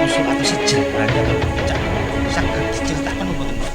usul atau sejarah ya Cak saged diceritakan mboten Pak?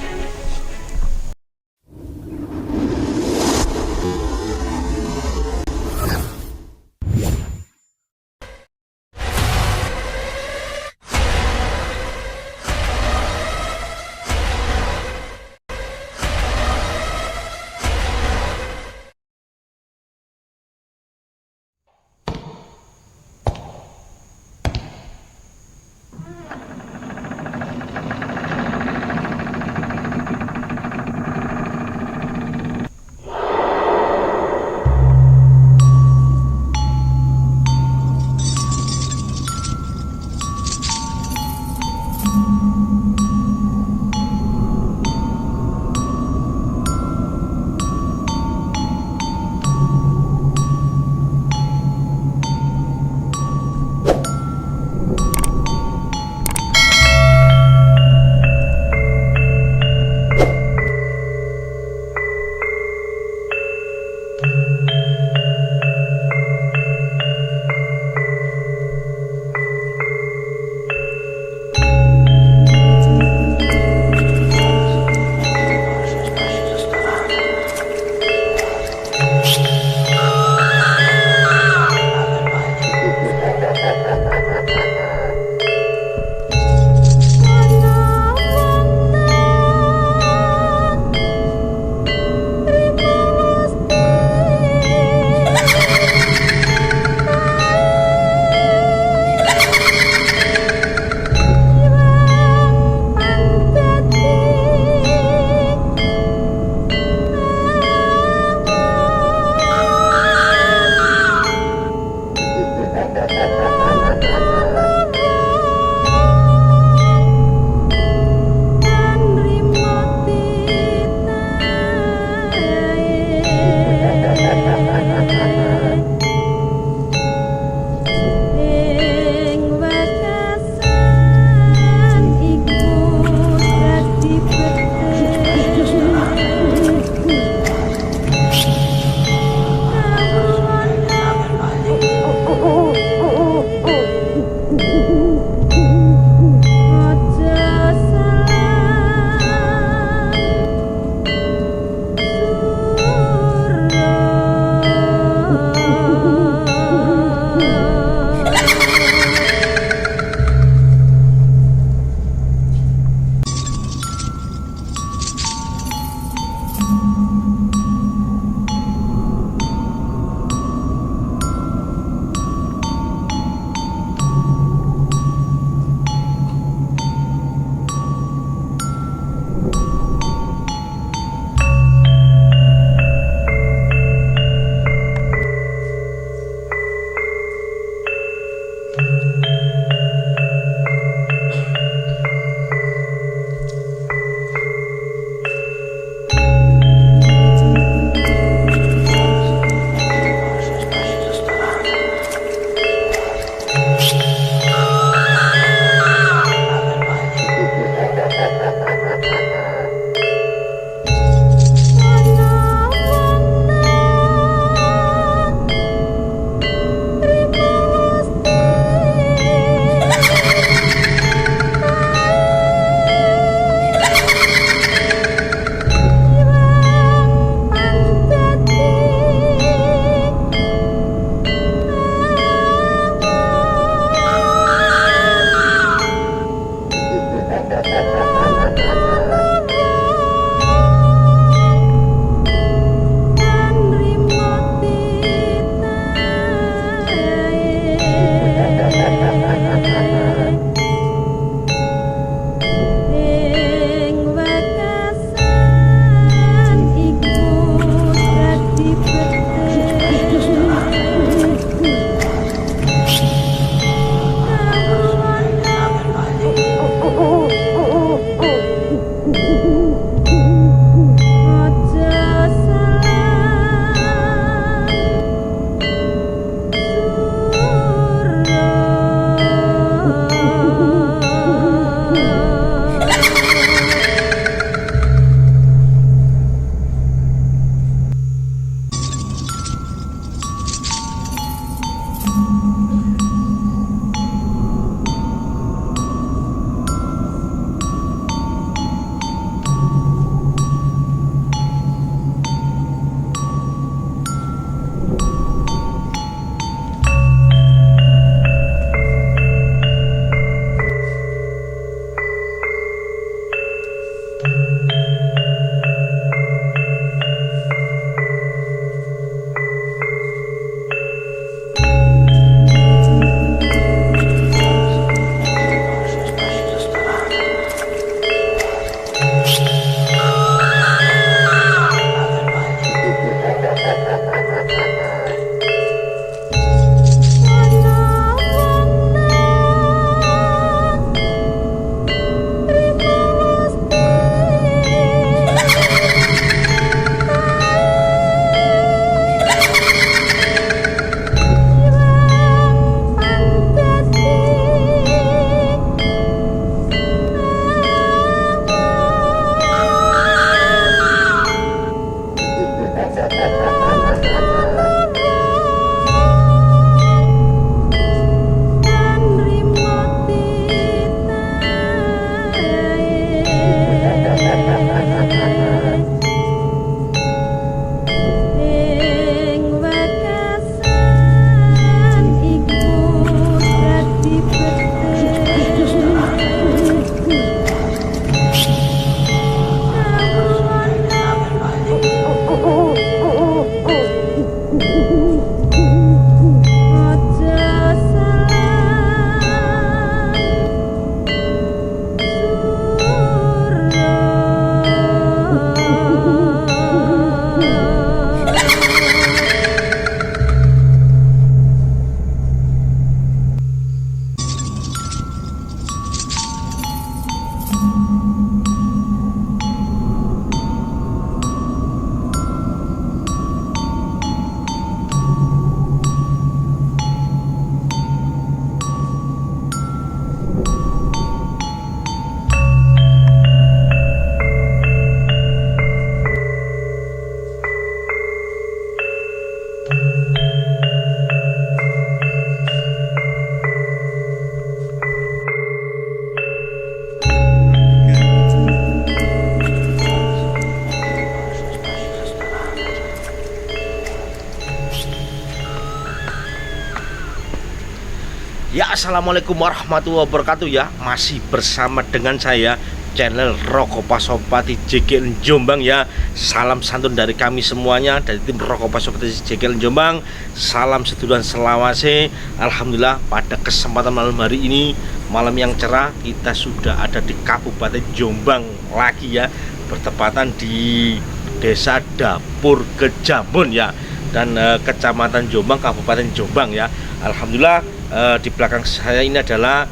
Assalamualaikum warahmatullahi wabarakatuh ya. Masih bersama dengan saya channel Roko Pasopati JKL Jombang ya. Salam santun dari kami semuanya, dari tim Roko Pasopati JKL Jombang. Salam sedulur selawase. Alhamdulillah pada kesempatan malam hari ini, malam yang cerah, kita sudah ada di Kabupaten Jombang lagi ya. Bertepatan di Desa Dapur Kejambon ya, dan Kecamatan Jombang, Kabupaten Jombang ya. Alhamdulillah di belakang saya ini adalah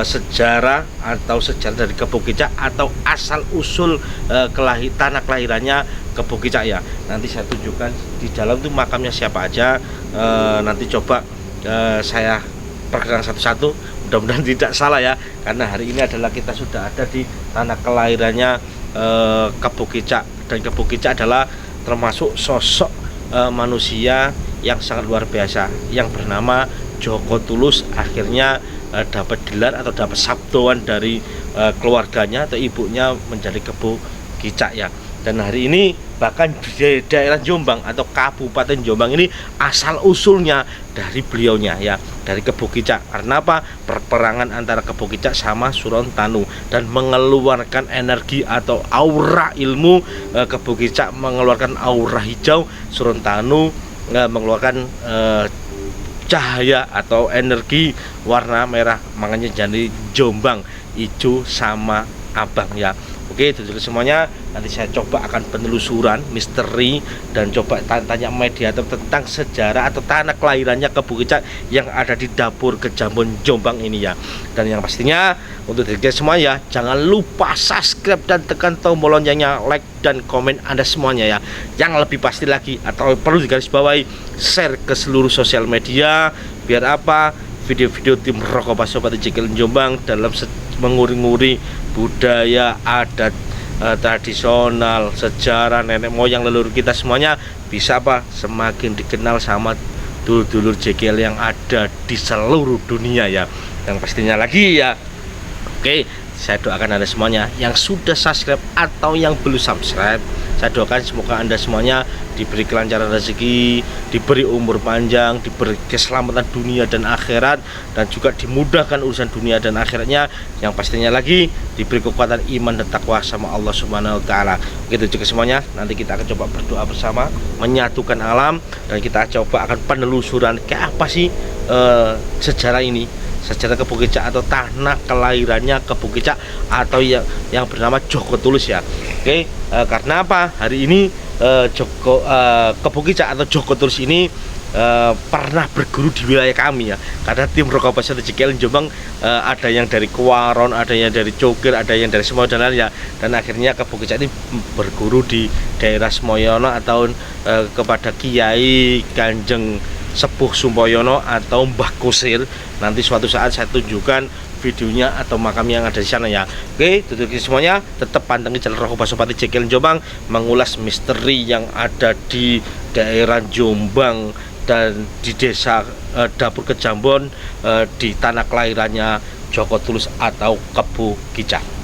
sejarah dari Kebo Kicak atau asal usul tanah kelahirannya Kebo Kicak ya. Nanti saya tunjukkan di dalam itu makamnya siapa aja. Nanti coba saya perkenalkan satu-satu, mudah-mudahan tidak salah ya, karena hari ini adalah kita sudah ada di tanah kelahirannya Kebo Kicak. Dan Kebo Kicak adalah termasuk sosok manusia yang sangat luar biasa yang bernama Joko Tulus. Akhirnya dapat gelar atau dapat sabdoan dari keluarganya atau ibunya menjadi Kebo Kicak ya. Dan hari ini bahkan di daerah Jombang atau Kabupaten Jombang ini asal usulnya dari beliaunya ya, dari Kebo Kicak. Karena apa? Perperangan antara Kebo Kicak sama Surontanu, dan mengeluarkan energi atau aura ilmu. Kebo Kicak mengeluarkan aura hijau, Surontanu mengeluarkan cahaya atau energi warna merah. Makanya jadi Jombang hijau sama abang ya. Oke, itu semuanya nanti saya coba akan penelusuran misteri dan coba tanya mediator tentang sejarah atau tanah kelahirannya Kebo Kicak yang ada di Dapur Kejambon Jombang ini ya. Dan yang pastinya untuk diri semua ya, jangan lupa subscribe dan tekan tombol loncengnya, like dan komen Anda semuanya ya. Yang lebih pasti lagi atau perlu digarisbawahi, share ke seluruh sosial media. Biar apa? Video-video tim Roko Pasopati JKL Jombang dalam menguri-nguri budaya, adat, tradisional, sejarah nenek moyang leluhur kita semuanya bisa apa? Semakin dikenal sama dulur-dulur JKL yang ada di seluruh dunia ya. Yang pastinya lagi ya, oke, saya doakan Anda semuanya yang sudah subscribe atau yang belum subscribe, saya doakan semoga Anda semuanya diberi kelancaran rezeki, diberi umur panjang, diberi keselamatan dunia dan akhirat, dan juga dimudahkan urusan dunia dan akhiratnya. Yang pastinya lagi diberi kekuatan iman dan takwa sama Allah Subhanahu wa taala. Begitu juga semuanya. Nanti kita akan coba berdoa bersama, menyatukan alam, dan kita coba akan penelusuran kayak apa sih sejarah ini, sejarah Kebo Kicak atau tanah kelahirannya Kebo Kicak atau yang bernama Joko Tulus ya. Oke, karena apa? Hari ini Kebo Kicak atau Joko Tulus ini pernah berguru di wilayah kami ya. Karena tim Roko Pasopati JKL Jombang ada yang dari Kuaron, ada yang dari Cokir, ada yang dari semua dan lain ya. Dan akhirnya Kebo Kicak ini berguru di daerah Semoyono atau kepada Kiai Kanjeng Sepuh Sumpoyono atau Mbah Kusir. Nanti suatu saat saya tunjukkan videonya atau makam yang ada di sana ya. Oke, tutup semuanya. Tetap pantengin channel Roko Pasopati JKL Jombang, mengulas misteri yang ada di daerah Jombang dan di desa Dapur Kejambon, di tanah kelahirannya Joko Tulus atau Kebo Kicak.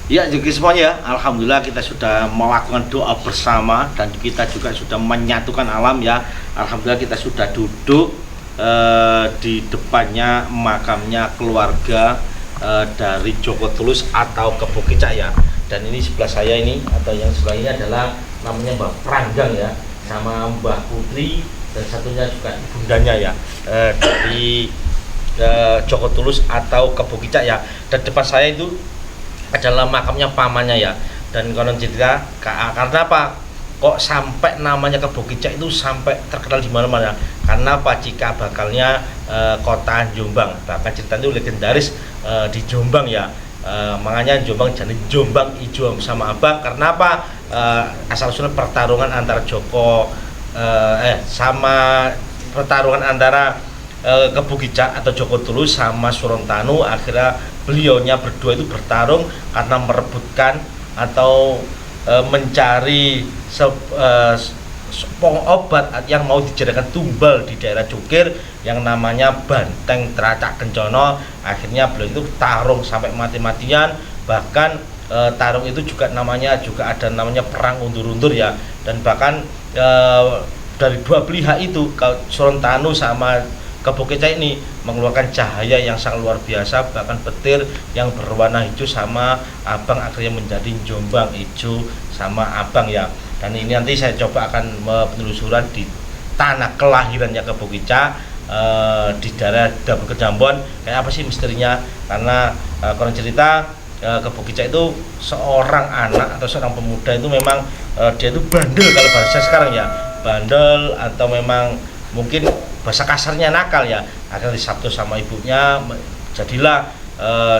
Ya, jadi semuanya, alhamdulillah kita sudah melakukan doa bersama dan kita juga sudah menyatukan alam ya. Alhamdulillah kita sudah duduk di depannya makamnya keluarga dari Joko Tulus atau Kebo Kicak ya. Dan ini sebelah saya ini atau yang sebelah ini adalah namanya Mbak Pranggang ya, sama Mbak Putri dan satunya juga bundanya ya, dari Joko Tulus atau Kebo Kicak ya. Dan depan saya itu adalah makamnya pamannya ya. Dan konon cerita karena apa kok sampai namanya Kebo Kicak itu sampai terkenal di mana-mana, karena apa, jika bakalnya kota Jombang, bahkan cerita itu legendaris di Jombang ya. Makanya Jombang jadi Jombang Ijo sama Abang, karena apa, asal usulnya pertarungan antara sama pertarungan antara Kebo Kicak atau Joko Tulus sama Surontanu. Akhirnya beliaunya berdua itu bertarung karena merebutkan atau mencari obat yang mau dijadikan tumbal di daerah Cukir yang namanya Banteng Tracak Kencono. Akhirnya beliau itu tarung sampai mati-matian, bahkan tarung itu juga ada namanya perang undur-undur ya. Dan bahkan dari dua pihak itu, Surontanu sama Kebo Kicak ini mengeluarkan cahaya yang sangat luar biasa, bahkan petir yang berwarna hijau sama abang akhirnya menjadi Jombang Ijo sama Abang ya. Dan ini nanti saya coba akan penelusuran di tanah kelahirannya Kebo Kicak di daerah Dapur Kejambon. Kayak apa sih misterinya? Karena konon cerita Kebo Kicak itu seorang anak atau seorang pemuda itu memang dia itu bandel, kalau bahasa sekarang ya, bandel atau memang mungkin bahasa kasarnya nakal ya. Akhirnya disabtu sama ibunya, jadilah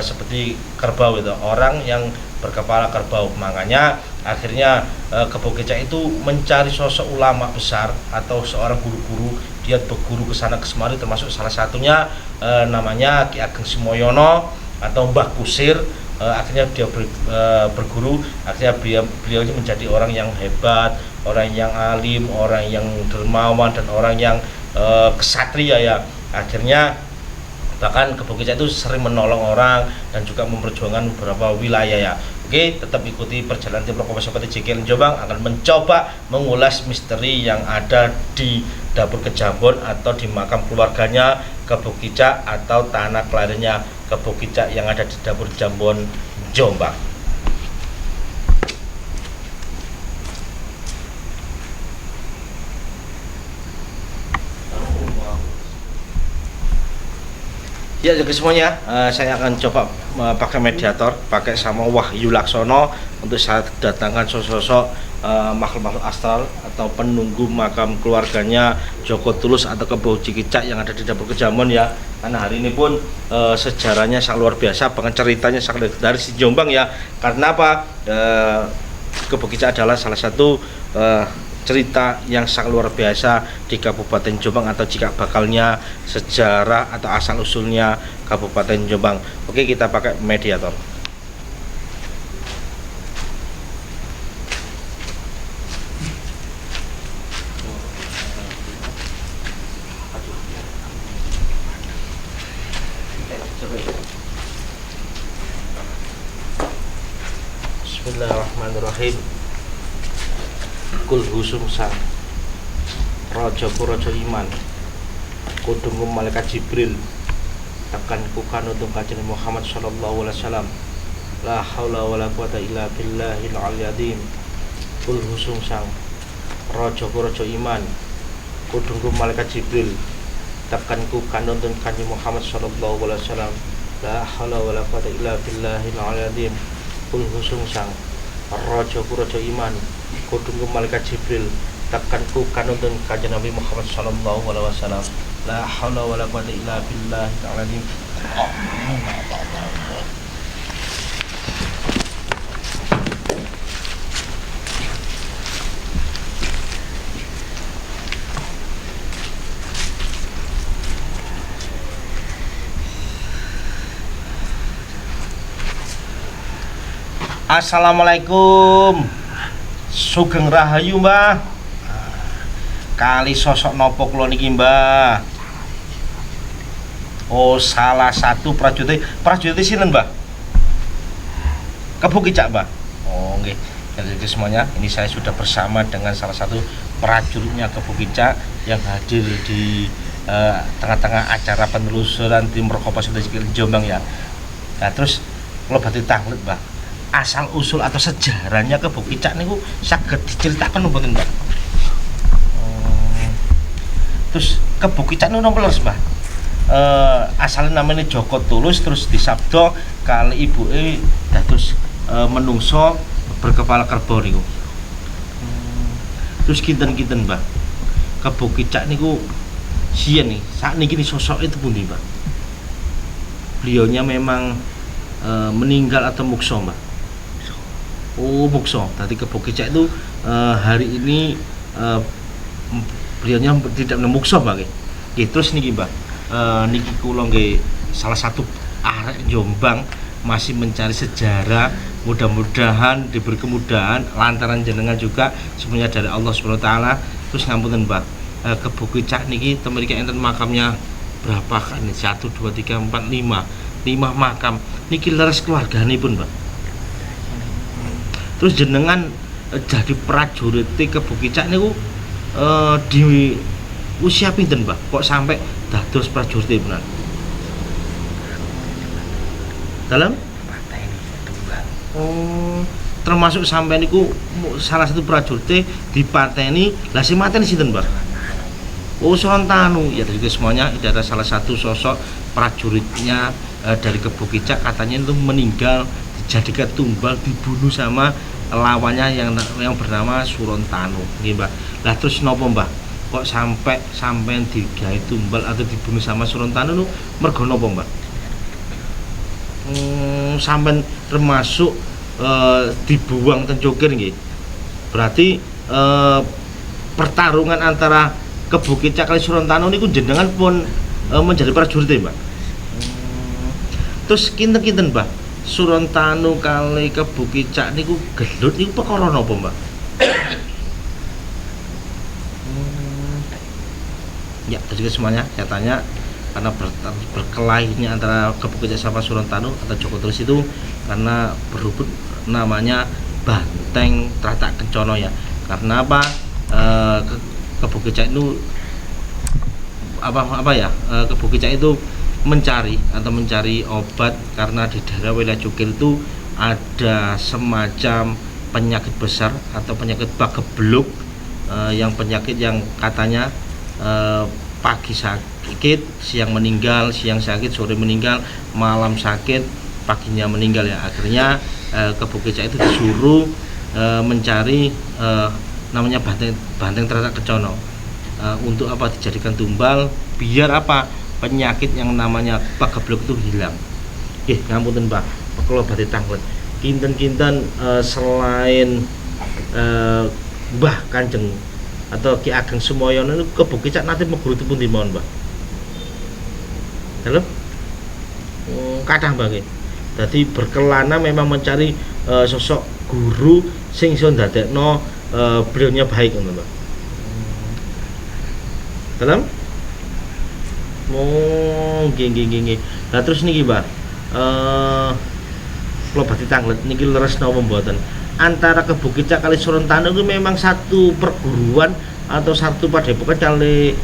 seperti kerbau itu, orang yang berkepala kerbau. Makanya akhirnya Kebo Kicak itu mencari sosok ulama besar atau seorang guru-guru. Dia berguru ke sana ke semari, termasuk salah satunya namanya Ki Ageng Simoyono atau Mbah Kusir. Akhirnya dia berguru, akhirnya beliau ini menjadi orang yang hebat, orang yang alim, orang yang dermawan, dan orang yang kesatria ya. Akhirnya bahkan Kebo Kicak itu sering menolong orang dan juga memperjuangkan beberapa wilayah ya. Oke, tetap ikuti perjalanan tim Rokok Sobat JKL Jombang akan mencoba mengulas misteri yang ada di Dapur Kejambon atau di makam keluarganya Kebo Kicak atau tanah kelahirannya Kebo Kicak yang ada di Dapur Jambon Jombang. Ya, jadi semuanya saya akan coba pakai mediator, pakai sama Wahyu Laksono untuk saya datangkan sosok makhluk-makhluk astral atau penunggu makam keluarganya Joko Tulus atau Kebo Kicak yang ada di Dapur Kejambon ya. Karena hari ini pun sejarahnya sangat luar biasa, bahkan ceritanya sangat legendaris di Jombang ya. Karena apa? Kebo Kicak adalah salah satu cerita yang sangat luar biasa di Kabupaten Jombang atau jika bakalnya sejarah atau asal usulnya Kabupaten Jombang. Oke, kita pakai mediator. Bismillahirrahmanirrahim. Kul husum sang raja iman kudungu malaikat Jibril tekan kukan untuk kajian Muhammad sallallahu alaihi wasallam, la haula wala quwata illa billahil aliyadzim. Kul husum sang raja iman kudungu malaikat Jibril tekan kukan untuk kajian Muhammad sallallahu alaihi wasallam, la haula wala quwata illa billahil aliyadzim. Kul husum sang raja iman kudung malaikat Jibril tekanku kanuntun kanjeng Nabi Muhammad sallallahu alaihi wasallam, la haula wala quwwata illa billahil azim. Assalamualaikum. Sugeng Rahayu Mbah. Kali sosok nopo kula niki Mbah? Oh, salah satu prajurit sinten Mbah? Kebo Kicak, Mbah. Oh, nggih. Jadi semuanya, ini saya sudah bersama dengan salah satu prajuritnya Kebo Kicak yang hadir di tengah-tengah acara penelusuran tim Rokopasopa Jekil Jombang ya. Nah, terus kalau berarti tanglet, Mbah, asal usul atau sejarahnya Kebo Kicak niku saged diceritakan mboten, Mbah? Terus Kebo Kicak niku napa leres, Mbah? Asalnya namanya Joko Tulus, terus disabda kali ibuke dados menungso berkepala kerbau niku. Terus kinten-kinten, Mbah, Kebo Kicak niku siyen nih, saat niki sosok itu pundi, Mbah? Beliaunya memang meninggal atau mukso, Mbah? Oh, mukso. Tadi Kebo Kicak itu hari ini beliaunya tidak mukso, Mbah. Terus niki, Mbah, niki kula nggih salah satu arek Jombang masih mencari sejarah, mudah-mudahan diberi kemudahan lantaran jenengan juga semuanya dari Allah Subhanahu wa taala. Terus ngapunten, Mbah, Kebo Kicak niki temen iki enten makamnya berapa kan? 1 2 3 4 5 makam niki leres keluarganipun, Mbah. Terus jenengan jadi prajurit Kebo Kicak niku di usia pinten, Mbah? Kok sampai dados prajurit benar? Dalam? Oh, termasuk sampai niku salah satu prajurit dipateni. Lah sing mateni sinten, Mbah? Oh, Sorontanu. Ya, jadi semuanya itu ada salah satu sosok prajuritnya dari Kebo Kicak, katanya itu meninggal dijadikan tumbal, dibunuh sama lawannya yang bernama Sorontanu, nggih, Mbah. Lah terus napa, Mbah? Kok sampai digawe tumbal atau dibunuh sama Sorontanu nu mergo napa, Mbah? Sampai termasuk dibuang ten Cokir nggih. Berarti pertarungan antara Kebo Kicak kali Sorontanu niku jenengan pun menjadi prajurit, Mbah. Terus kinten-kinten, Mbah, Sorontanu kali Kebo Kicak niku gelut niku perkara napa, Mbah? Ya, jadi semuanya saya tanya karena berkelainya antara Kebo Kicak sama Sorontanu atau Joko Tulus itu karena berhubung namanya Banteng Tratak Kencono ya. Karena apa? Kebo Kicak itu apa ya? Kebo Kicak itu mencari obat karena di daerah wilayah Cukir itu ada semacam penyakit besar atau penyakit pagebluk, yang penyakit yang katanya pagi sakit, siang meninggal, siang sakit, sore meninggal, malam sakit, paginya meninggal ya. Akhirnya Kebo Kicak itu disuruh mencari namanya Banteng Tratak Kencono, untuk apa? Dijadikan tumbal biar apa? Penyakit yang namanya pagebluk itu hilang. Ngapunten, Mbah, kalau badhe tanglet kinten-kinten selain Mbah Kanjeng atau Ki Ageng Sumoyono niku Kebo Kicak nate meguru pundi mawon, Mbah? Halo? Kadang, Mbah, nggih. Dadi berkelana memang mencari sosok guru sing iso ndadekno beliaunya baik, ngono, Mbah. Dalam? Nggih. Nah, terus niki, Mbah, kula badhe tanglet niki leres napa mboten? Antara Kebo Kicak kali Sorontanu itu memang satu perguruan atau satu padepokan kali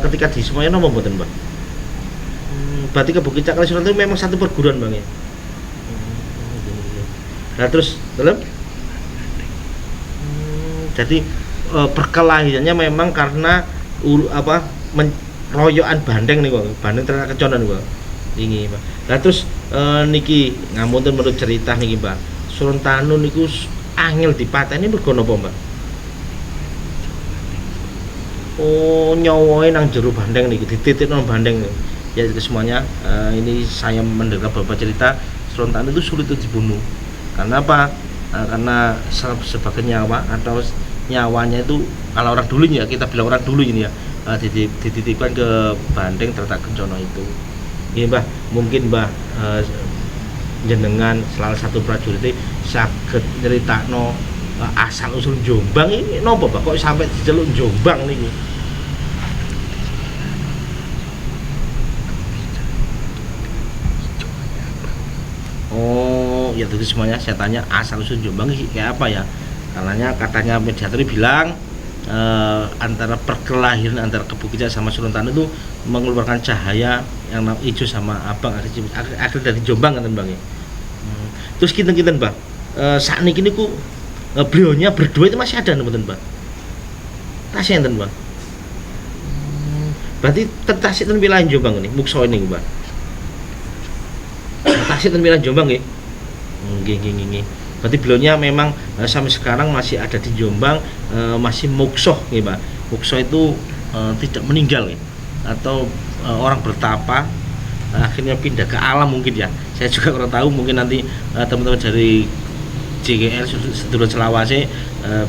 ketika di semuanya napa mboten, Mbah? Berarti Kebo Kicak kali Sorontanu memang satu perguruan, Bang, ya. Nah, terus dalam jadi perkelahiannya memang karena royokan Banteng niku, Banteng Tratak Kencono niku. Ini, Mbah. Lah terus niki ngapunten menurut cerita niki, Mbah. Sorontanu niku angel dipateni mergo napa, Mbah? Oh, nyawae nang jero Banteng niki, dititipno nang Banteng. Ya itu semuanya, ini saya mendengar beberapa cerita Sorontanu itu sulit untuk dibunuh. Karena apa? Karena sebagai nyawa atau nyawanya itu kalau orang dulu ya, kita bilang orang dulu ini ya, dititipkan ke Banteng Tratak Kencono itu. Iya, Mbah, mungkin, Mbah, jenengan salah satu prajurit saged nyeritakno asal usul Jombang ini napa, Mbah, kok sampai diceluk Jombang niku? Oh, ya itu semuanya saya tanya asal usul Jombang kayak apa ya, katanya mediator bilang antara perkelahiran antara Kebukit sama Sorontano itu mengeluarkan cahaya yang hijau sama abang akhir dari Jombang kan Bang ya. Terus kita Bang saat ini ku beliaunya berdua itu masih ada nih Bang. Tasih enten Bang. Berarti tasih ten wilayah Jombang ini mukso ini Bang. Tasih ten wilayah Jombang nggih. Nggih. Berarti beliaunya memang sampai sekarang masih ada di Jombang, masih mukso nggih Pak. Mukso itu tidak meninggal ya, atau orang bertapa akhirnya pindah ke alam mungkin ya. Saya juga kurang tahu, mungkin nanti teman-teman dari JGL sedulur Selawase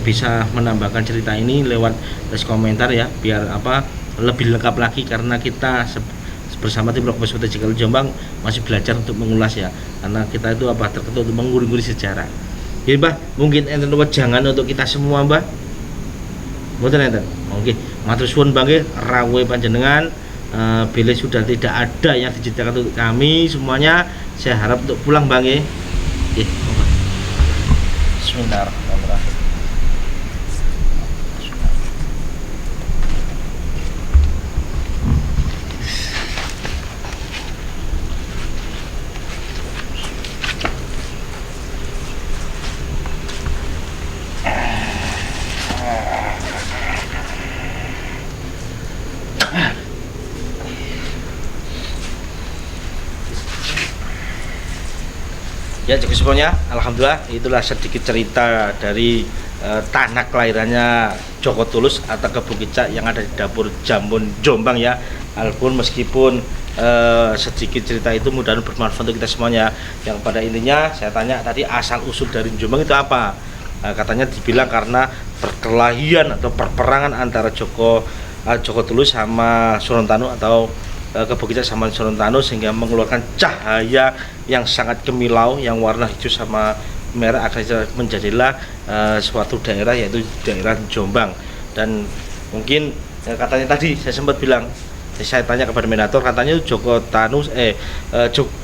bisa menambahkan cerita ini lewat komentar ya, biar lebih lengkap lagi, karena kita bersama tim Rokopasopa JGL Jombang masih belajar untuk mengulas ya, karena kita itu terketuk untuk menguri-nguri sejarah. Jadi Mbah, mungkin enten jangan untuk kita semua Mbah. Mboten enten. Oke, matur suwun Bang nggih, rawuh panjenengan. Bila sudah tidak ada yang diceritakan untuk kami semuanya, saya harap untuk pulang Bang nggih. Nggih. Bismillahirrahmanirrahim. Ya cukup semuanya, alhamdulillah itulah sedikit cerita dari tanah kelahirannya Joko Tulus atau Kebukit yang ada di dapur Jambon Jombang ya. Walaupun meskipun sedikit cerita itu mudah-mudahan bermanfaat untuk kita semuanya. Yang pada intinya saya tanya tadi asal usul dari Jombang itu apa? Katanya dibilang karena perkelahian atau perperangan antara Joko Tulus sama Sorontano atau Kebukit sama Sorontano, sehingga mengeluarkan cahaya yang sangat gemilau yang warna hijau sama merah, akhirnya menjadilah suatu daerah, yaitu daerah Jombang. Dan mungkin katanya tadi saya sempat bilang, saya tanya kepada mediator, katanya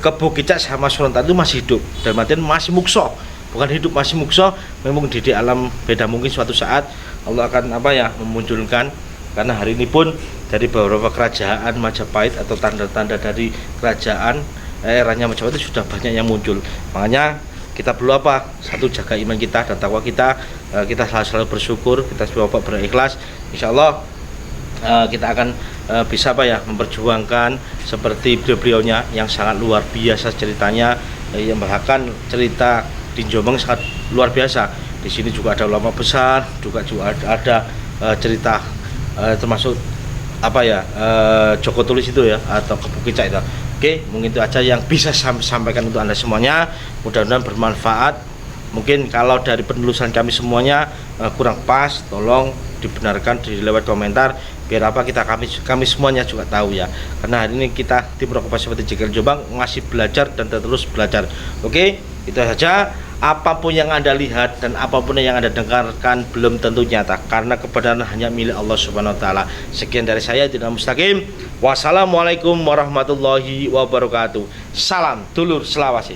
Kebukit sama Sorontano itu masih hidup, dan artian masih mukso, bukan hidup, masih mukso. Memang di alam beda, mungkin suatu saat Allah akan memunculkan, karena hari ini pun dari beberapa kerajaan Majapahit atau tanda-tanda dari kerajaan eranya Majapahit itu sudah banyak yang muncul. Makanya kita perlu satu, jaga iman kita dan takwa kita, kita selalu bersyukur, kita selalu berikhlas. Insya Allah kita akan bisa memperjuangkan seperti beliau-beliaunya yang sangat luar biasa ceritanya, yang bahkan cerita di Jombang sangat luar biasa. Di sini juga ada ulama besar, juga ada cerita termasuk Joko Tulus itu ya, atau Kebukit itu. Oke, mungkin itu aja yang bisa saya sampaikan untuk Anda semuanya. Mudah-mudahan bermanfaat. Mungkin kalau dari penelusuran kami semuanya kurang pas, tolong dibenarkan di lewat komentar, biar kami semuanya juga tahu ya. Karena hari ini kita tim Rokopasopa JGL Jombang masih belajar dan terus belajar. Oke, itu saja. Apapun yang Anda lihat dan apapun yang Anda dengarkan belum tentu nyata, karena kebenaran hanya milik Allah Subhanahu wa taala. Sekian dari saya, Tidak Mustaqim. Wassalamualaikum warahmatullahi wabarakatuh. Salam dulur Selawase.